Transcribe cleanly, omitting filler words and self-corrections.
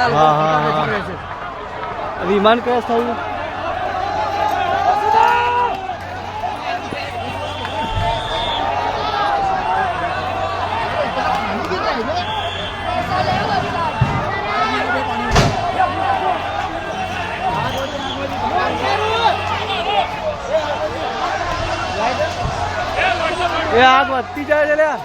हाँ हाँ विमान क्रैश થયું એ આગ વધતી જાય છે લ્યા.